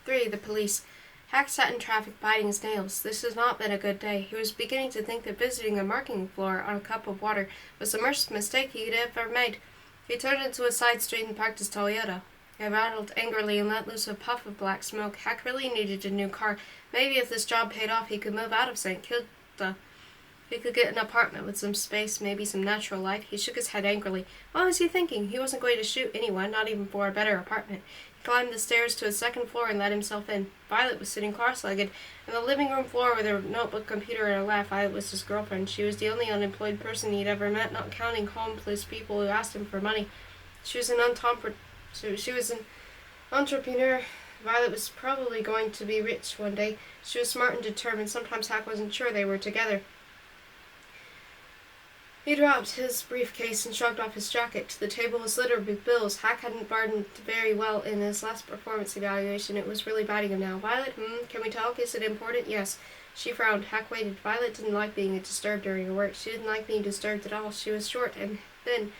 3. The police. Hack sat in traffic biting his nails. This has not been a good day. He was beginning to think that visiting a marking floor on a cup of water was the worst mistake he could ever made. He turned into a side street and parked his Toyota. He rattled angrily and let loose a puff of black smoke. Hack really needed a new car. Maybe if this job paid off, he could move out of St. Kilda. He could get an apartment with some space, maybe some natural light. He shook his head angrily. What was he thinking? He wasn't going to shoot anyone, not even for a better apartment. He climbed the stairs to a second floor and let himself in. Violet was sitting cross-legged on the living room floor with her notebook, computer, in her lap. Violet was his girlfriend. She was the only unemployed person he'd ever met, not counting homeless people who asked him for money. She was an entrepreneur. Violet was probably going to be rich one day. She was smart and determined. Sometimes Hack wasn't sure they were together. He dropped his briefcase and shrugged off his jacket. The table was littered with bills. Hack hadn't bargained very well in his last performance evaluation. It was really biting him now. Violet, can we talk? Is it important? Yes. She frowned. Hack waited. Violet didn't like being disturbed during her work. She didn't like being disturbed at all. She was short and thin,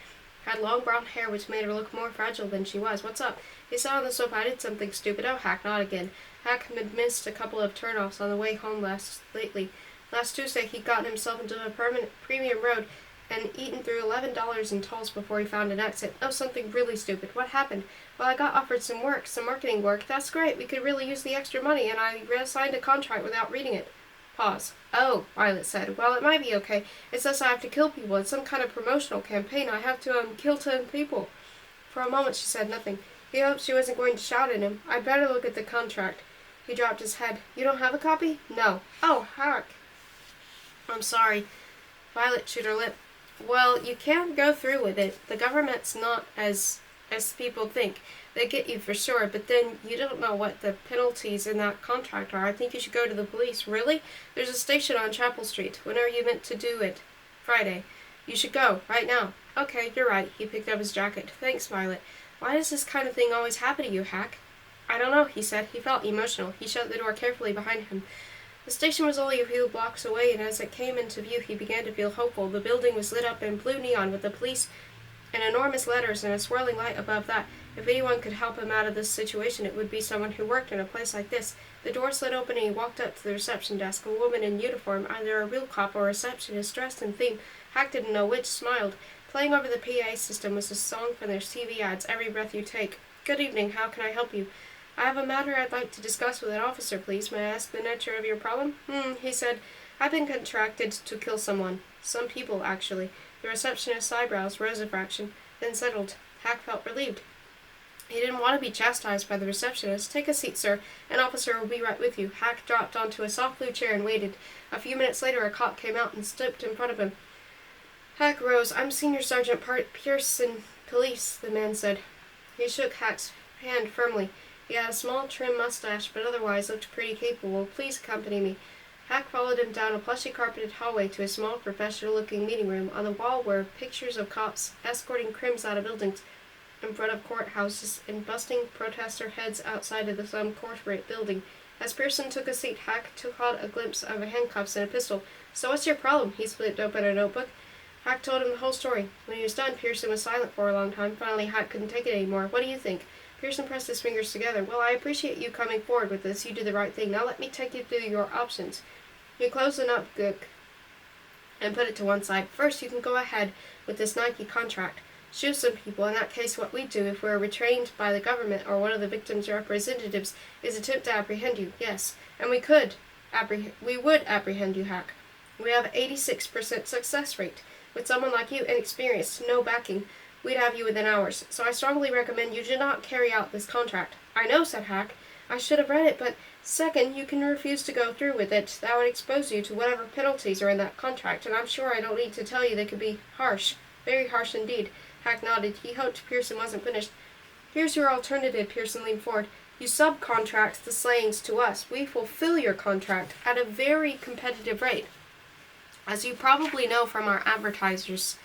had long brown hair which made her look more fragile than she was. What's up? He sat on the sofa. I did something stupid. Oh, Hack, not again. Hack had missed a couple of turnoffs on the way home lately. Last Tuesday he'd gotten himself into a premium road and eaten through $11 in tolls before he found an exit. Oh, something really stupid. What happened? Well, I got offered some marketing work. That's great. We could really use the extra money, and I signed a contract without reading it. Pause. Oh, Violet said. Well, it might be okay. It says I have to kill people. It's some kind of promotional campaign. I have to, kill 10 people. For a moment she said nothing. He hoped she wasn't going to shout at him. I'd better look at the contract. He dropped his head. You don't have a copy? No. Oh, Hack. I'm sorry. Violet chewed her lip. Well, you can't go through with it. The government's not as people think. They get you for sure, but then you don't know what the penalties in that contract are. I think you should go to the police. Really? There's a station on Chapel Street. When are you meant to do it? Friday. You should go, right now. Okay, you're right. He picked up his jacket. Thanks, Violet. Why does this kind of thing always happen to you, Hack? I don't know, he said. He felt emotional. He shut the door carefully behind him. The station was only a few blocks away, and as it came into view, he began to feel hopeful. The building was lit up in blue neon with the police in enormous letters and a swirling light above that. If anyone could help him out of this situation, it would be someone who worked in a place like this. The door slid open and he walked up to the reception desk. A woman in uniform, either a real cop or a receptionist, dressed in theme. Hack didn't know which, smiled. Playing over the PA system was a song from their TV ads, Every Breath You Take. Good evening, how can I help you? I have a matter I'd like to discuss with an officer, please. May I ask the nature of your problem? He said. I've been contracted to kill someone. Some people, actually. The receptionist's eyebrows rose a fraction, then settled. Hack felt relieved. He didn't want to be chastised by the receptionist. Take a seat, sir. An officer will be right with you. Hack dropped onto a soft blue chair and waited. A few minutes later, a cop came out and stooped in front of him. Hack rose. I'm Senior Sergeant Pearson, Police, the man said. He shook Hack's hand firmly. He had a small, trim mustache, but otherwise looked pretty capable. Please accompany me. Hack followed him down a plushy carpeted hallway to a small, professional-looking meeting room. On the wall were pictures of cops escorting crims out of buildings, in front of courthouses, and busting protester heads outside of some corporate building. As Pearson took a seat, Hack caught a glimpse of handcuffs and a pistol. So what's your problem? He flipped open a notebook. Hack told him the whole story. When he was done, Pearson was silent for a long time. Finally, Hack couldn't take it anymore. What do you think? Pearson pressed his fingers together. Well, I appreciate you coming forward with this. You did the right thing. Now let me take you through your options. He closed the notebook and put it to one side. First, you can go ahead with this Nike contract. Shoot some people. In that case, what we do, if we're restrained by the government or one of the victim's representatives, is attempt to apprehend you. Yes, and we would apprehend you, Hack. We have 86% success rate. With someone like you, inexperienced, no backing, we'd have you within hours. So I strongly recommend you do not carry out this contract. I know, said Hack. I should have read it, but second, you can refuse to go through with it. That would expose you to whatever penalties are in that contract, and I'm sure I don't need to tell you they could be harsh. Very harsh indeed. Hack nodded. He hoped Pearson wasn't finished. Here's your alternative, Pearson leaned forward. You subcontract the slayings to us. We fulfill your contract at a very competitive rate. As you probably know from our advertisements,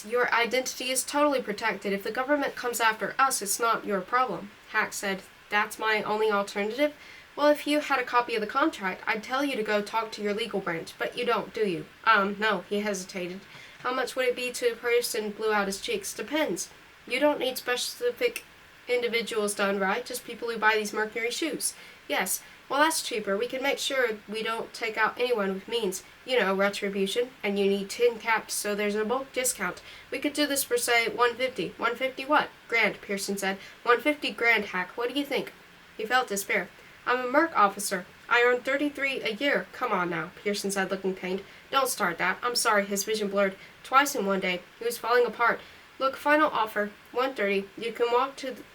your identity is totally protected. If the government comes after us, it's not your problem. Hack said, that's my only alternative? Well, if you had a copy of the contract, I'd tell you to go talk to your legal branch, but you don't, do you? No, he hesitated. How much would it be to Pearson blew out his cheeks? Depends. You don't need specific Individuals done right, just people who buy these Mercury shoes. Yes. Well, that's cheaper. We can make sure we don't take out anyone with means. You know, retribution. And you need 10 caps, so there's a bulk discount. We could do this for, say, 150. 150 what? Grand, Pearson said. 150 grand, Hack. What do you think? He felt despair. I'm a Merc officer. I earn 33 a year. Come on now, Pearson said, looking pained. Don't start that. I'm sorry, his vision blurred. Twice in one day. He was falling apart. Look, final offer. 130. You can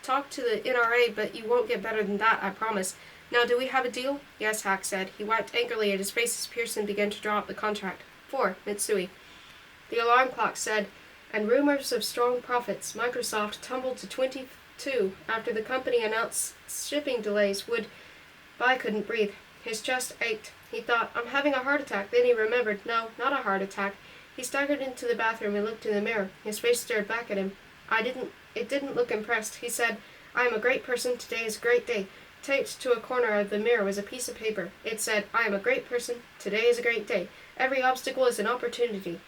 talk to the NRA, but you won't get better than that, I promise. Now, do we have a deal? Yes, Hack said. He wiped angrily at his face as Pearson began to draw up the contract. 4. Mitsui. The alarm clock said, and rumors of strong profits. Microsoft tumbled to 22 after the company announced shipping delays would... Bai couldn't breathe. His chest ached. He thought, I'm having a heart attack. Then he remembered, no, not a heart attack. He staggered into the bathroom and looked in the mirror. His face stared back at him. It didn't look impressed. He said, I am a great person. Today is a great day. Taped to a corner of the mirror was a piece of paper. It said, I am a great person. Today is a great day. Every obstacle is an opportunity.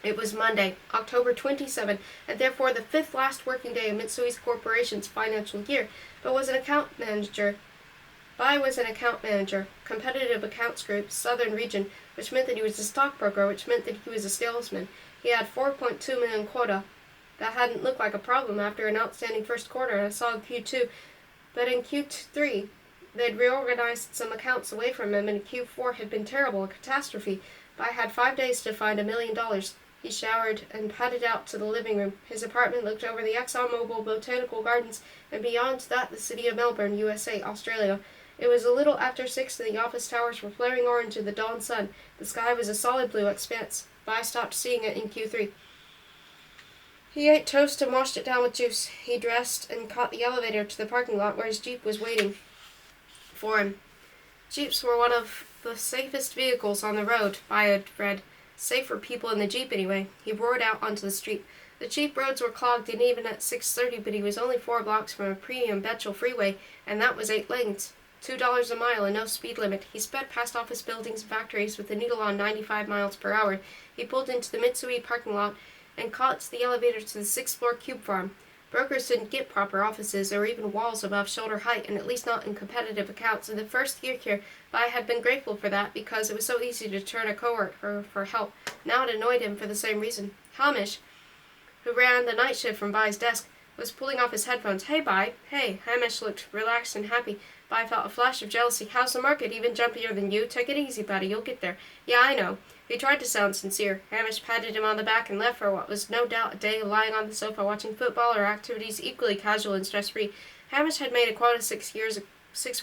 It was Monday, October 27, and therefore the 5th last working day of Mitsui's Corporation's financial year, but was an account manager. Bai was an account manager, competitive accounts group, southern region, which meant that he was a stockbroker, which meant that he was a salesman. He had 4.2 million quota. That hadn't looked like a problem after an outstanding first quarter and a solid Q2, but in Q3, they'd reorganized some accounts away from him, and Q4 had been terrible, a catastrophe. Bai had 5 days to find $1 million. He showered and padded out to the living room. His apartment looked over the ExxonMobil Botanical Gardens, and beyond that the city of Melbourne, USA, Australia. It was a little after 6 and the office towers were flaring orange in the dawn sun. The sky was a solid blue expanse. Bai stopped seeing it in Q3. He ate toast and washed it down with juice. He dressed and caught the elevator to the parking lot where his Jeep was waiting for him. Jeeps were one of the safest vehicles on the road, Bai had read. Safe for people in the Jeep anyway. He roared out onto the street. The cheap roads were clogged and even at 6:30, but he was only 4 blocks from a premium Betchel freeway, and that was 8 lanes. $2 a mile and no speed limit. He sped past office buildings and factories with the needle on 95 miles per hour. He pulled into the Mitsui parking lot and caught the elevator to the 6th floor cube farm. Brokers didn't get proper offices or even walls above shoulder height, and at least not in competitive accounts. In the first year here, Bai had been grateful for that because it was so easy to turn a coworker for help. Now it annoyed him for the same reason. Hamish, who ran the night shift from Bai's desk, was pulling off his headphones. Hey, Bai. Hey. Hamish looked relaxed and happy. Bai felt a flash of jealousy. How's the market? Even jumpier than you? Take it easy, buddy. You'll get there. Yeah, I know. He tried to sound sincere. Hamish patted him on the back and left for what was no doubt a day of lying on the sofa watching football or activities equally casual and stress-free. Hamish had made a quota 6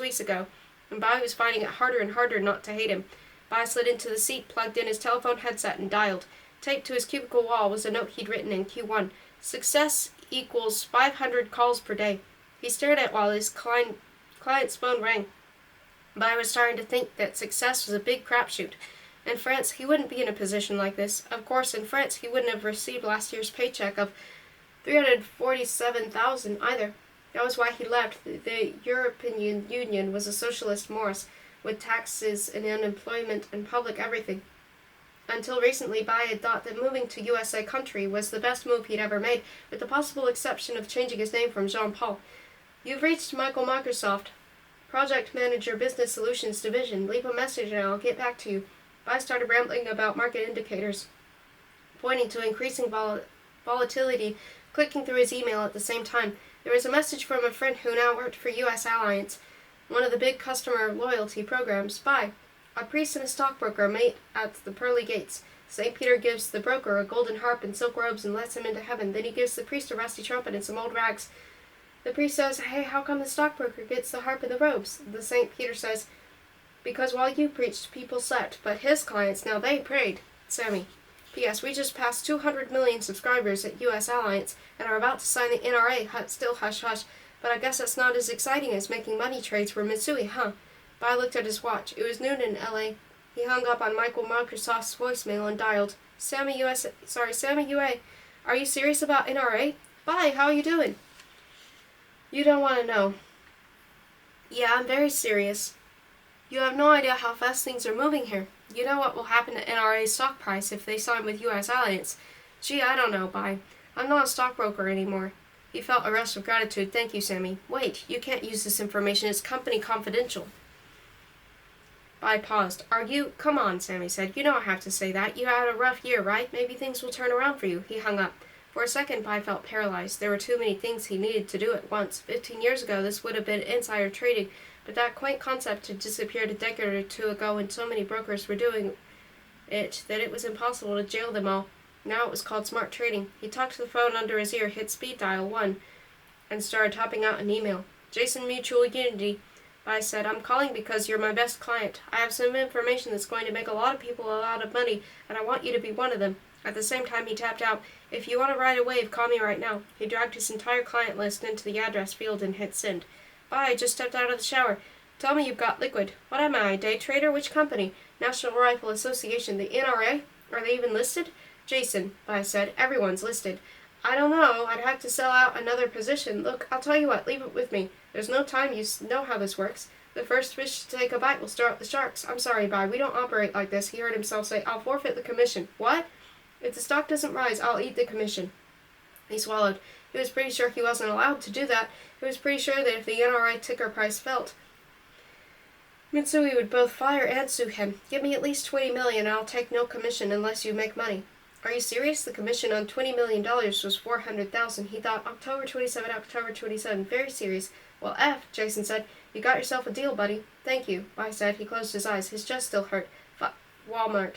weeks ago, and Bai was finding it harder and harder not to hate him. Bai slid into the seat, plugged in his telephone headset, and dialed. Taped to his cubicle wall was a note he'd written in Q1. Success equals 500 calls per day. He stared at it while his client's phone rang. Bai was starting to think that success was a big crapshoot. In France, he wouldn't be in a position like this. Of course, in France, he wouldn't have received last year's paycheck of $347,000 either. That was why he left. The European Union was a socialist Morris, with taxes and unemployment and public everything. Until recently, Bai had thought that moving to USA country was the best move he'd ever made, with the possible exception of changing his name from Jean-Paul. You've reached Michael Microsoft, Project Manager Business Solutions Division. Leave a message and I'll get back to you. Bai started rambling about market indicators, pointing to increasing volatility, clicking through his email at the same time. There was a message from a friend who now worked for U.S. Alliance, one of the big customer loyalty programs. Bai, a priest and a stockbroker meet at the pearly gates. St. Peter gives the broker a golden harp and silk robes and lets him into heaven. Then he gives the priest a rusty trumpet and some old rags. The priest says, hey, how come the stockbroker gets the harp and the robes? The St. Peter says, because while you preached, people slept, but his clients, now they prayed. Sammy. P.S. We just passed 200 million subscribers at U.S. Alliance and are about to sign the NRA. Still hush hush, but I guess that's not as exciting as making money trades for Mitsui, huh? Bai looked at his watch. It was noon in L.A. He hung up on Michael Microsoft's voicemail and dialed. Sammy UA. Are you serious about NRA? Bai, how are you doing? You don't want to know. Yeah, I'm very serious. You have no idea how fast things are moving here. You know what will happen to NRA's stock price if they sign with U.S. Alliance. Gee, I don't know, Bai. I'm not a stockbroker anymore. He felt a rush of gratitude. Thank you, Sammy. Wait, you can't use this information. It's company confidential. Bai paused. Are you? Come on, Sammy said. You don't have to say that. You had a rough year, right? Maybe things will turn around for you. He hung up. For a second, Bai felt paralyzed. There were too many things he needed to do at once. 15 years ago, this would have been insider trading, but that quaint concept had disappeared a decade or two ago when so many brokers were doing it that it was impossible to jail them all. Now it was called smart trading. He talked to the phone under his ear, hit speed dial 1, and started typing out an email. Jason Mutual Unity. Bai said, I'm calling because you're my best client. I have some information that's going to make a lot of people a lot of money, and I want you to be one of them. At the same time, he tapped out, if you want to ride a wave, call me right now. He dragged his entire client list into the address field and hit send. Bai, I just stepped out of the shower. Tell me you've got liquid. What am I, a day trader? Which company? National Rifle Association, the NRA? Are they even listed? Jason, Bai said, everyone's listed. I don't know. I'd have to sell out another position. Look, I'll tell you what, leave it with me. There's no time. You know how this works. The first fish to take a bite will stir up the sharks. I'm sorry, Bai. We don't operate like this. He heard himself say, I'll forfeit the commission. What? If the stock doesn't rise, I'll eat the commission. He swallowed. He was pretty sure he wasn't allowed to do that. He was pretty sure that if the NRA ticker price fell, Mitsui would both fire and sue him. Give me at least $20 million and I'll take no commission unless you make money. Are you serious? The commission on $20 million was $400,000. He thought, October 27, October 27. Very serious. Well, F, Jason said. You got yourself a deal, buddy. Thank you, Bai said. He closed his eyes. His chest still hurt. Walmart.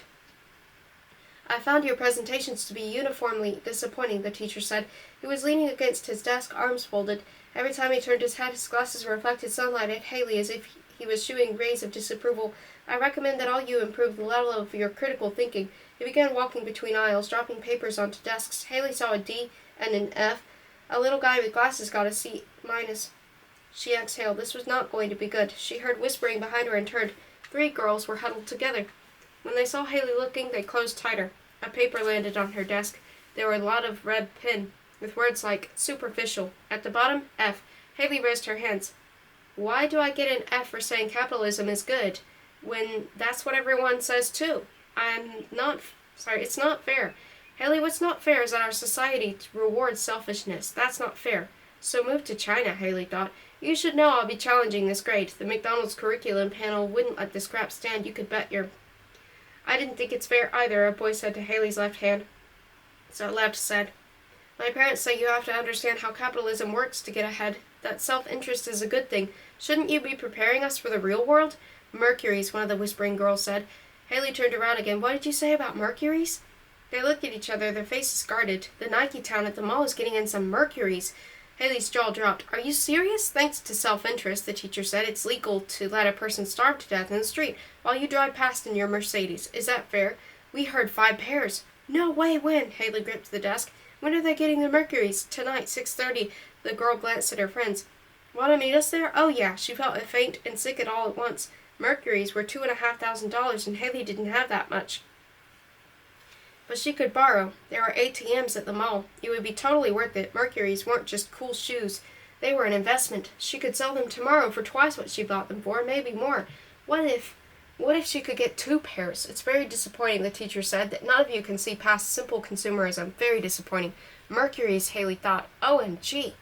I found your presentations to be uniformly disappointing, the teacher said. He was leaning against his desk, arms folded. Every time he turned his head, his glasses reflected sunlight at Haley as if he was shooting rays of disapproval. I recommend that all you improve the level of your critical thinking. He began walking between aisles, dropping papers onto desks. Haley saw a D and an F. A little guy with glasses got a C minus. She exhaled. This was not going to be good. She heard whispering behind her and turned. 3 girls were huddled together. When they saw Haley looking, they closed tighter. A paper landed on her desk. There were a lot of red pen, with words like superficial. At the bottom, F. Haley raised her hands. Why do I get an F for saying capitalism is good, when that's what everyone says too? It's not fair. Haley, what's not fair is that our society rewards selfishness. That's not fair. So move to China, Haley thought. You should know I'll be challenging this grade. The McDonald's curriculum panel wouldn't let this crap stand. You could bet your... I didn't think it's fair either, a boy said to Haley's left hand. So left said, my parents say you have to understand how capitalism works to get ahead, that self-interest is a good thing. Shouldn't you be preparing us for the real world? Mercuries, one of the whispering girls said. Haley turned around again. What did you say about Mercuries? They looked at each other, their faces guarded. The Nike town at the mall is getting in some Mercuries. Haley's jaw dropped. Are you serious? Thanks to self-interest, the teacher said, it's legal to let a person starve to death in the street while you drive past in your Mercedes. Is that fair? We heard 5 pairs. No way, when? Haley gripped the desk. When are they getting the Mercuries? Tonight, 6:30. The girl glanced at her friends. Want to meet us there? Oh, yeah. She felt faint and sick at all at once. Mercuries were $2,500 and Haley didn't have that much. But she could borrow. There were ATMs at the mall. It would be totally worth it. Mercuries weren't just cool shoes. They were an investment. She could sell them tomorrow for twice what she bought them for, maybe more. What if she could get 2 pairs? It's very disappointing, the teacher said, that none of you can see past simple consumerism. Very disappointing. Mercuries, Haley thought. OMG.